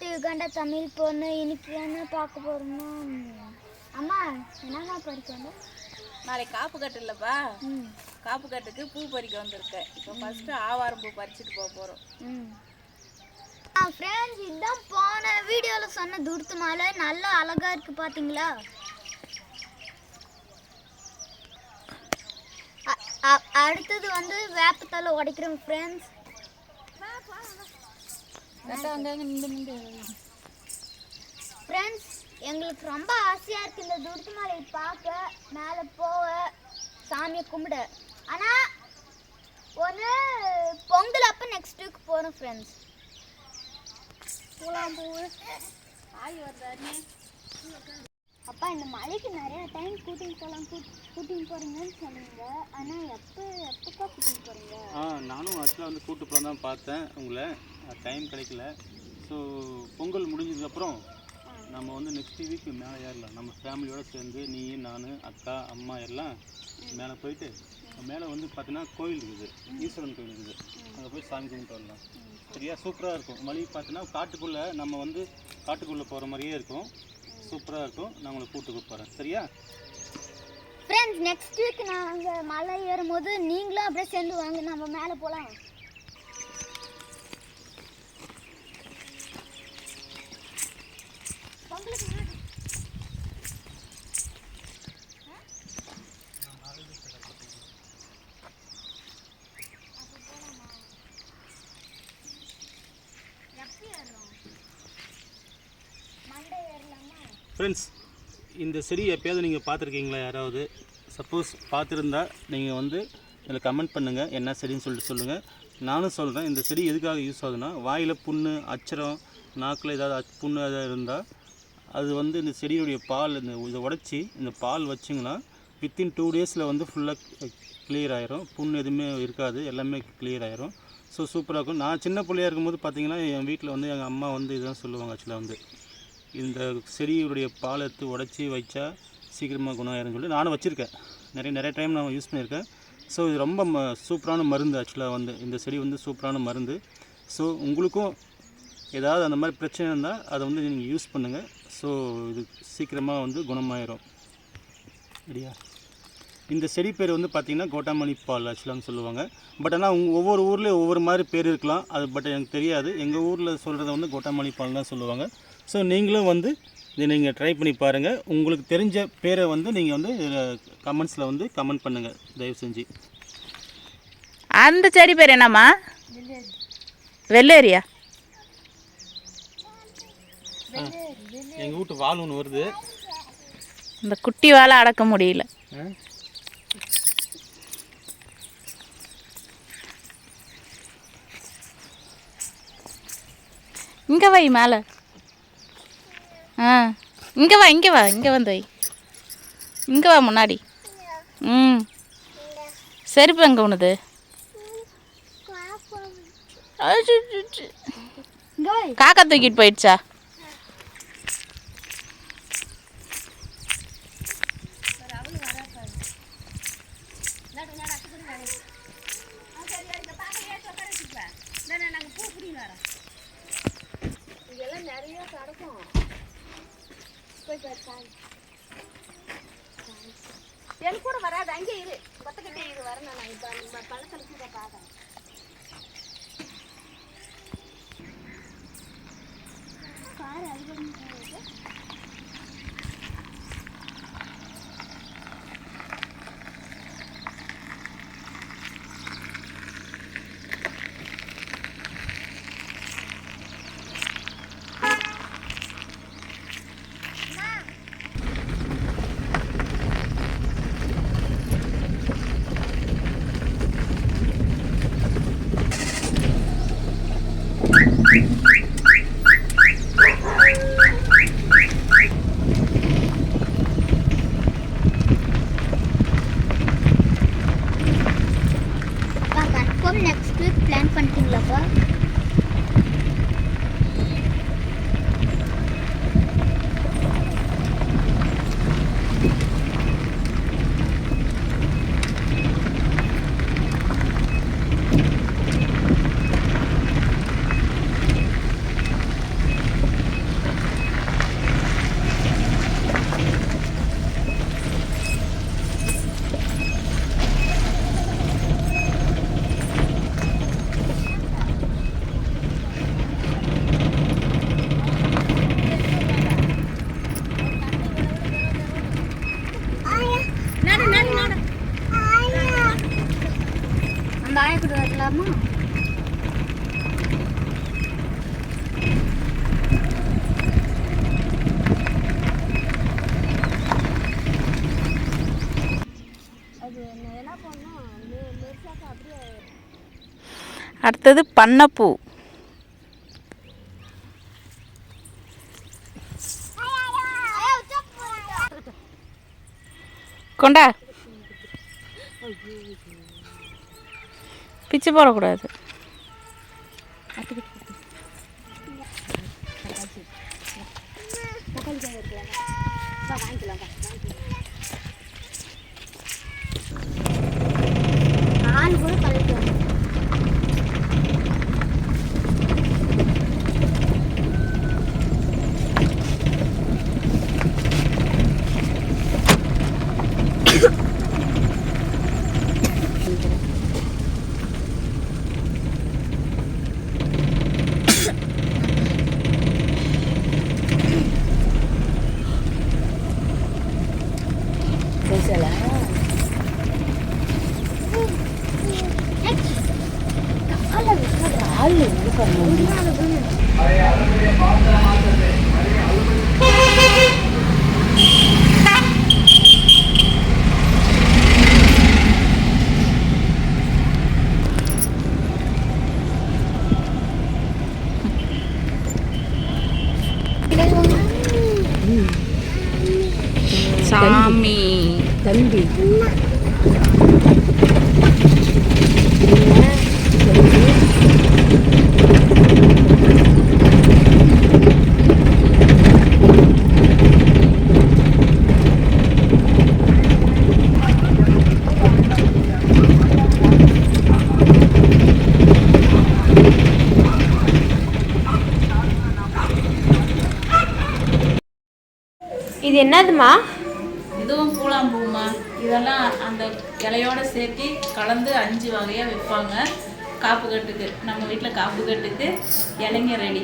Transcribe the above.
To யுகண்டா Tamil பொண்ணு. இன்னைக்கு என்ன பார்க்க போறோம்னா, அம்மா என்னம்மா பறிக்க வந்து நாளைக்கு காப்பு கட்டு இல்லைப்பா, காப்பு கட்டுக்கு பூ பறிக்க வந்திருக்கேன். இப்போ ஃபஸ்ட்டு ஆவாரம் பூ பறிச்சுட்டு போக போகிறோம். ஃப்ரெண்ட்ஸ், இதுதான் போன வீடியோவில் சொன்ன துருத்து மாலை. நல்லா அழகாக இருக்குது பார்த்தீங்களா? அடுத்தது வந்து வேப்பத்தலை உடைக்கிறோம் ஃப்ரெண்ட்ஸ். ஃப்ரெண்ட்ஸ், எங்களுக்கு ரொம்ப ஆசையாக இருக்குது இந்த துருத்து மாலையை பார்க்க, மேலே போக, சாமியை கும்பிட. ஆனால் ஒரு பொங்கல் அப்போ நெக்ஸ்ட் வீக் போகிறோம் ஃப்ரெண்ட்ஸ். போகலாம் போக ஆகி வருதாருன்னு அப்பா, இந்த மலைக்கு நிறைய டைம் கூட்டின்னு போகிறீங்கன்னு சொன்னீங்க. ஆனால் எப்போப்பா கூட்டின்னு போகிறீங்க? நானும் ஆக்சுவலாக வந்து கூட்டு போகலாம் தான் பார்த்தேன், உங்களை டைம் கிடைக்கல. ஸோ பொங்கல் முடிஞ்சதுக்கப்புறம் நம்ம வந்து நெக்ஸ்ட் வீக் மேலே ஏறலாம். நம்ம ஃபேமிலியோடு சேர்ந்து நீ, நான், அக்கா, அம்மா எல்லாம் மேலே போயிட்டு, மேலே வந்து பார்த்தீங்கன்னா கோயில் இருக்குது, ஈஸ்வரன் கோயில் இருக்குது. அங்கே போய் சாமி கும்பிட்டு வரலாம். சரியா? சூப்பராக இருக்கும். மலை பார்த்தீங்கன்னா காட்டுக்குள்ளே, நம்ம வந்து காட்டுக்குள்ளே போகிற மாதிரியே இருக்கும். சூப்பராக இருக்கும். நான் உங்களை கூப்பிட்டு போகிறேன். சரியா ஃப்ரெண்ட்ஸ்? நெக்ஸ்ட் வீக் நாங்கள் மலை ஏறும்போது நீங்களும் அப்படியே சேர்ந்து வாங்க, நம்ம மேலே போகலாம். ஃப்ரெண்ட்ஸ், இந்த செடி எப்போயாவது நீங்கள் பார்த்துருக்கீங்களா? யாராவது சப்போஸ் பார்த்துருந்தா நீங்கள் வந்து இதில் கமெண்ட் பண்ணுங்கள், என்ன செடின்னு சொல்லிட்டு சொல்லுங்கள். நானும் சொல்கிறேன், இந்த செடி எதுக்காக யூஸ் ஆகுதுன்னா, வாயில் புண்ணு, அச்சரம், நாக்கில் ஏதாவது புண்ணு எதாவது இருந்தால் அது வந்து இந்த செடியுடைய பால், இதை உடச்சி இந்த பால் வச்சிங்கன்னா வித்தின் 2 டேஸில் வந்து ஃபுல்லாக கிளியர் ஆகிரும். புண்ணு எதுவுமே இருக்காது, எல்லாமே கிளியர் ஆகிரும். ஸோ சூப்பராக இருக்கும். நான் சின்ன பிள்ளையாக இருக்கும்போது பார்த்தீங்கன்னா, என் வீட்டில் வந்து எங்கள் அம்மா வந்து இதுதான் சொல்லுவாங்க. ஆக்சுவலாக வந்து இந்த செடியுடைய பால் எடுத்து உடச்சி வச்சா சீக்கிரமாக குணம் ஆயிரும்னு சொல்லி நானும் வச்சுருக்கேன். நிறைய டைம் நான் யூஸ் பண்ணியிருக்கேன். ஸோ இது ரொம்ப சூப்பரான மருந்து. ஆக்சுவலாக வந்து இந்த செடி வந்து சூப்பரான மருந்து. ஸோ உங்களுக்கும் ஏதாவது அந்த மாதிரி பிரச்சனை இருந்தால் அதை வந்து நீங்கள் யூஸ் பண்ணுங்கள். ஸோ இது சீக்கிரமாக வந்து குணமாயிரும். சரியா? இந்த செடி பேர் வந்து பார்த்திங்கன்னா கோட்டாமணி பால் ஆக்சுவலான்னு சொல்லுவாங்க. பட் ஆனால் ஒவ்வொரு ஊர்லேயும் ஒவ்வொரு மாதிரி பேர் இருக்கலாம். அது பட் எனக்கு தெரியாது. எங்கள் ஊரில் சொல்கிறத வந்து கோட்டாமணி பால் தான் சொல்லுவாங்க. ஸோ நீங்களும் வந்து இதை நீங்கள் ட்ரை பண்ணி பாருங்கள். உங்களுக்கு தெரிஞ்ச பேரை வந்து நீங்கள் வந்து கமெண்ட்ஸில் வந்து கமெண்ட் பண்ணுங்கள் தயவு செஞ்சு. அந்த செடி பேர் என்னம்மா? வெள்ளேரியா? எங்கள் வீட்டு வால் ஒன்று வருது. இந்த குட்டி வாழை அடக்க முடியல. இங்கே வை மேலே. இங்கே வா, இங்கே வந்து வை. இங்கே வா முன்னாடி. செருப்பு எங்கே உனது? காக்கா தூக்கிட்டு போயிடுச்சா? நிறைய கிடக்கும். என் கூட வராது, அங்கே இரு, கொத்தக்கட்டே இரு, வரணும். நான் இப்போ பழக்கலுக்கு இதை பார்க்குறேன். கார் அதிகம் நெக்ஸ்ட் வீக் பிளான் பண்ணிட்டீங்களாப்பா? அந்த ஆயை கூட வரலாமா? அடுத்தது பண்ணப்பூ. கொண்டா, பிச்சு போடக்கூடாது. ஆள் கூட கழிக்கலாம். சாமி தம்பி இது என்னதுமா? இதுவும் பூலாம்பூமா. இதெல்லாம் அந்த இலையோட சேர்த்து கலந்து 5 வகையாக வைப்பாங்க காப்பு கட்டுக்கு. நம்ம வீட்டில் காப்பு கட்டுக்கு இலைங்க ரெடி.